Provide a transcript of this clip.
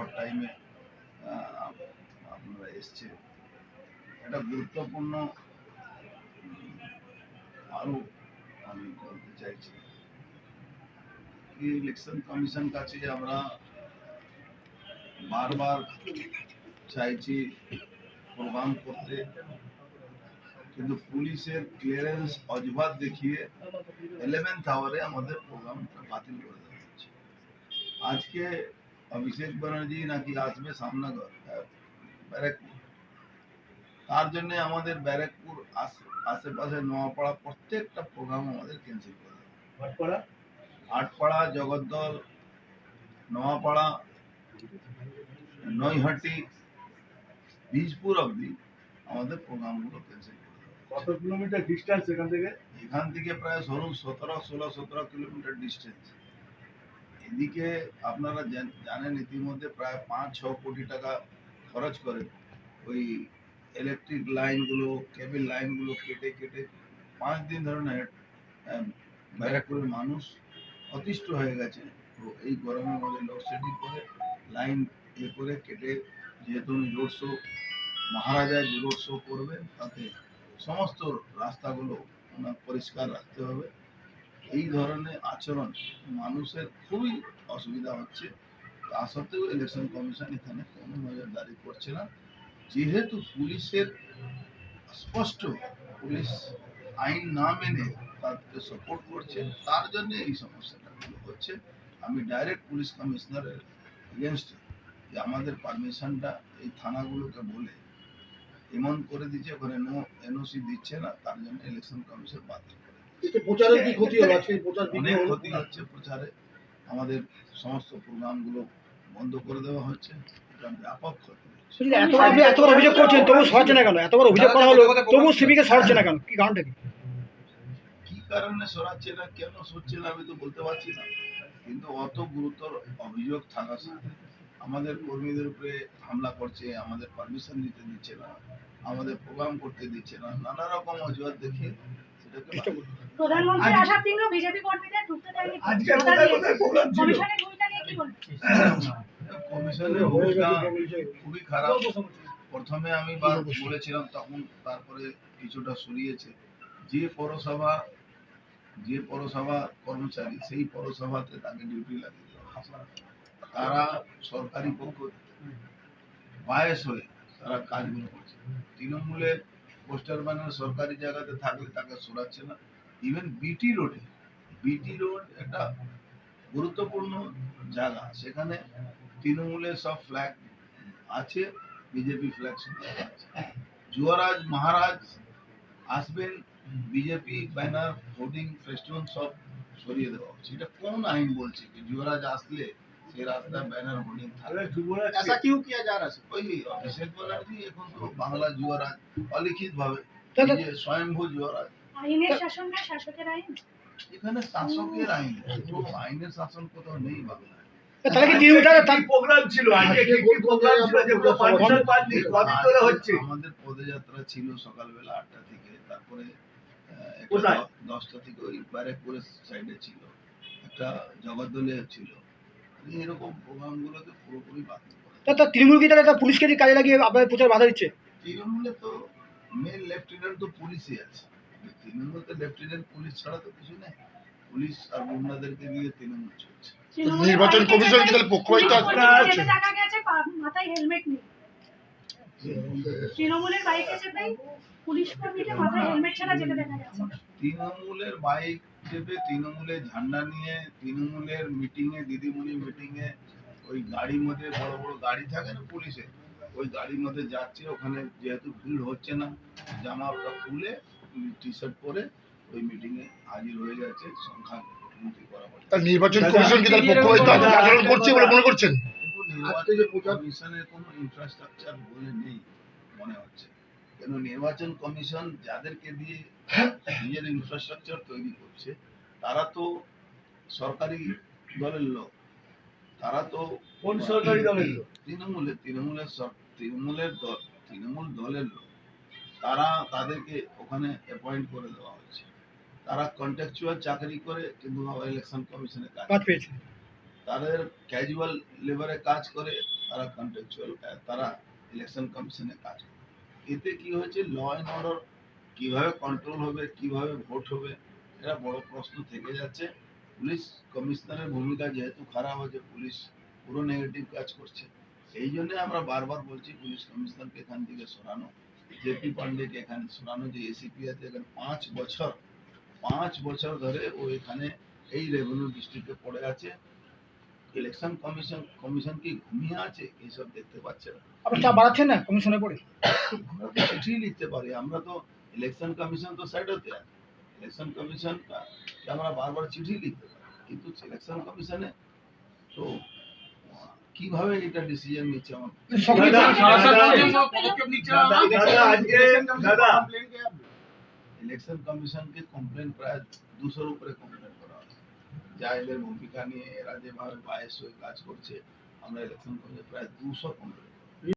Short টাইমে আপনারা এসছে, এটা গুরুত্বপূর্ণ। আরো আমি বলতে চাইছি কি, ইলেকশন কমিশন কাছে আমরা বারবার চাইছি প্রোগ্রাম করতে, কিন্তু পুলিশের ক্লিয়ারেন্স অজুহাত দেখিয়ে 11th আওয়ারে আমাদের প্রোগ্রামটা বাতিল করে দেওয়া হচ্ছে। আজকে অভিষেক ব্যানার্জি নাকি আসবে সামনগর ব্যারাকপুর, তার জন্য আমাদের ব্যারাকপুর আশেপাশে নোয়াপাড়া প্রত্যেকটা প্রোগ্রাম আমাদের ক্যান্সেল করে দেওয়া। আটপাড়া, জগদ্দল, নোয়াপাড়া, নৈহাটি, বীজপুর অবধি আমাদের প্রোগ্রামগুলো ক্যান্সেল করে দেওয়া। কত কিলোমিটার ডিস্টেন্স এখান থেকে? এখান থেকে প্রায় ধরুন 16 কিলোমিটার ডিস্টেন্স। এদিকে আপনারা জানেন ইতিমধ্যে প্রায় 5-6 কোটি টাকা খরচ করে ওই ইলেকট্রিক লাইনগুলো, কেবল লাইনগুলো কেটে কেটে 5 দিন ধরে ব্যারাকপুরের মানুষ অতিষ্ঠ হয়ে গেছে। তো এই গরমের মধ্যে লোডশেডিং করে লাইন করে কেটে, যেহেতু রোড শো মহারাজায় রোড শো করবেন, তাতে সমস্ত রাস্তাগুলো পরিষ্কার রাখতে হবে। এই ধরনের আচরণ মানুষের খুবই অসুবিধা হচ্ছে। তা সত্ত্বেও ইলেকশন কমিশন এখানে কোনো নজরদারি করছে না, যেহেতু পুলিশের স্পষ্ট পুলিশ আইন না মেনে তাদেরকে সাপোর্ট করছে, তার জন্য এই সমস্যাটা হচ্ছে। আমি ডাইরেক্ট পুলিশ কমিশনারের এগেনস্টে যে আমাদের পারমিশনটা এই থানাগুলোকে বলে এমন করে দিচ্ছে, ওখানে নো এনওসি দিচ্ছে না, তার জন্য ইলেকশন কমিশন বাতিল করে। প্রচারের কি ক্ষতি হলো? অনেক ক্ষতি হচ্ছে প্রচারে, আমাদের সমস্ত প্রোগ্রামগুলো বন্ধ করে দেওয়া হচ্ছে, এটা ব্যাপক ক্ষতি। এতবার অভিযোগ করছেন তবু সরছে না কেন? এতবার অভিযোগ করা হলো তবু সিভিকে সরছে না কেন? কি কারণটা কি? কি কারণে সরাচ্ছে না, কেন সরছে না আমি তো বলতে পারছি না, কিন্তু অত গুরুতর অভিযোগ থাকা আমাদের কর্মীদের উপরে হামলা করছে, আমাদের পারমিশন দিতে দিচ্ছে না, আমাদের প্রোগ্রাম করতে দিচ্ছে না, নানা রকম অজুহাত দেখিয়ে সেটাকে প্রধানমন্ত্রী আসার দিনও বিজেপি কর্মীদের ঢুকতে দেয়নি। কমিশনের ভূমিকা নিয়ে কি বলবেন? কমিশনের ভূমিকা খুবই খারাপ। প্রথমে আমি বলেছিলাম, তখন তারপরে কিছুটা সরিয়েছে। যে পৌরসভা কর্মচারী, সেই পৌরসভাতে তাকে ডিউটি লাগিয়ে দেওয়া, তারা সরকারি পক্ষ বায়াস হয়ে তারা কাজগুলো করছে। তৃণমূলের পোস্টার বানানো সরকারি জায়গাতে থাকলে তাকে সরাচ্ছে না। ইভেন বিটি রোড একটা গুরুত্বপূর্ণ জায়গা, সেখানে তৃণমূলের সব ফ্ল্যাগ আছে, বিজেপি ফ্ল্যাগ আছে। যুবরাজ মহারাজ আসবেন, বিজেপি ব্যানার, হোর্ডিং, ফেস্টুন সব সরিয়ে দেওয়া হচ্ছে। এটা কোন আইন বলছে কি যুবরাজ আসলে সেই রাস্তা ব্যানার, হোর্ডিং থাকবে? ऐसा क्यों किया जा रहा है? कोई अभिषेक बनर्जी এখন তো বাংলা যুবরাজ অলিখিত ভাবে স্বয়ংভূ যুবরাজ। আইনের শাসন না শাসকের আইন? এখানে শাসকের আইন, তো আইনের শাসন কোথাও নেই বাংলায়। তাহলে কি তিনটা প্রোগ্রাম ছিল? আজকে কি প্রোগ্রাম ছিল যেগুলো পারমিশন পাননি? কদিন ধরে হচ্ছে? আমাদের পদযাত্রা ছিল সকালবেলা 8টা থেকে, তারপরে কোথায়? 10টা থেকে ওই ব্যারাকপুরের সাইডে ছিল, একটা জগদ্দলে ছিল। এরকম প্রোগ্রামগুলোকে পুরোপুরি বাতিল করে। তৃণমূল কি তাহলে পুলিশকে কাজে লাগিয়ে আপনাদের প্রচার বাধা দিচ্ছে? তৃণমূলে তো মেন লেফটেন্যান্ট তো পুলিশই আছে, তৃণমূলতে লেফটেন্যান্ট পুলিশ ছাড়া তো কিছু নেই। পুলিশ আর গুন্ডাদেরকে দিয়ে তৃণমূল চলছে। নির্বাচন কমিশন কি তাহলে পক্ষপাতিত্ব করছে? দেখা গেছে মাথায় হেলমেট নেই, তৃণমূলের বাইকে চেপে পুলিশ কর্মীকে মাথায় হেলমেট ছাড়া যেতে দেখা গেছে। তৃণমূলের বাইক চেপে, তৃণমূলের ঝান্ডা নিয়ে, তৃণমূলের মিটিং এ, দিদিমণি মিটিং এ ওই গাড়ির মধ্যে বড় বড় গাড়ি থাকে না পুলিশের, ওই গাড়ির মধ্যে যাচ্ছে। ওখানে যেহেতু ভিড় হচ্ছে না, জামাটা খুলে টি শার্ট পরে ওই মিটিং এ হাজির হয়ে যাচ্ছে। সংখ্যা গণতি করা হচ্ছে। নির্বাচন কমিশন কি তাহলে পক্ষপাতিত্ব আচরণ করছে বলে মনে করছেন? নির্বাচন কমিশনের কোনো ইনফ্রাস্ট্রাকচার বলে নেই মনে হচ্ছে, কেন নির্বাচন কমিশন যাদেরকে দিয়ে নিজের ইনফ্রাস্ট্রাকচার তৈরি করছে তারা তো সরকারি দলের লোক, তারা তো কোন সরকারি দলের লোক? তৃণমূল দলের লোক, তারা তাদেরকে ওখানে অ্যাপয়েন্ট করে দেওয়া হয়েছে। তারা কন্ট্রাকচুয়াল চাকরি করে, কিন্তু ইলেকশন কমিশনে কাজ পেয়েছে। তাদের ক্যাজুয়াল লেবারে কাজ করে, তারা কন্ট্রাকচুয়াল, তারা ইলেকশন কমিশনে কাজ করে। এতে কি হয়েছে, ল অ্যান্ড অর্ডার কিভাবে কন্ট্রোল হবে, কিভাবে ভোট হবে, এটা বড় প্রশ্ন থেকে যাচ্ছে। পুলিশ কমিশনারের ভূমিকা যেহেতু খারাপ হয়েছে, পুলিশ পুরো নেগেটিভ কাজ করছে। এই জন্য আমরা বারবার বলছি পুলিশ কমিশনারকে এখান থেকে সরানো, জেপি পান্ডেকে এখানে সরানো। যে এসিপি আছে এখানে 5 বছর ধরে ও এখানে এই রেভিনিউ ডিস্ট্রিক্টে পড়ে আছে। ইলেকশন কমিশন কি ঘুমিয়ে আছে? এইসব দেখতে পাচ্ছে না। আপনার চাপ বাড়াচ্ছেন না কমিশনে পড়ে? আমরা তো চিঠি লিখতে পারি, আমরা তো ইলেকশন কমিশন তো সাইড হতে আছে, ইলেকশন কমিশন আমরা বারবার চিঠি লিখতে পারি, কিন্তু ইলেকশন কমিশনে তো কিভাবে এটা ডিসিশন নিচ্ছে আমার ইলেকশন কমিশনকে কমপ্লেন প্রায় 200-র উপরে কমপ্লেন করা হয়, যা এদের ভূমিকা নিয়ে এরা যেভাবে বায়াস হয়ে কাজ করছে। আমরা ইলেকশন কমিশন প্রায় 200 কমপ্লেন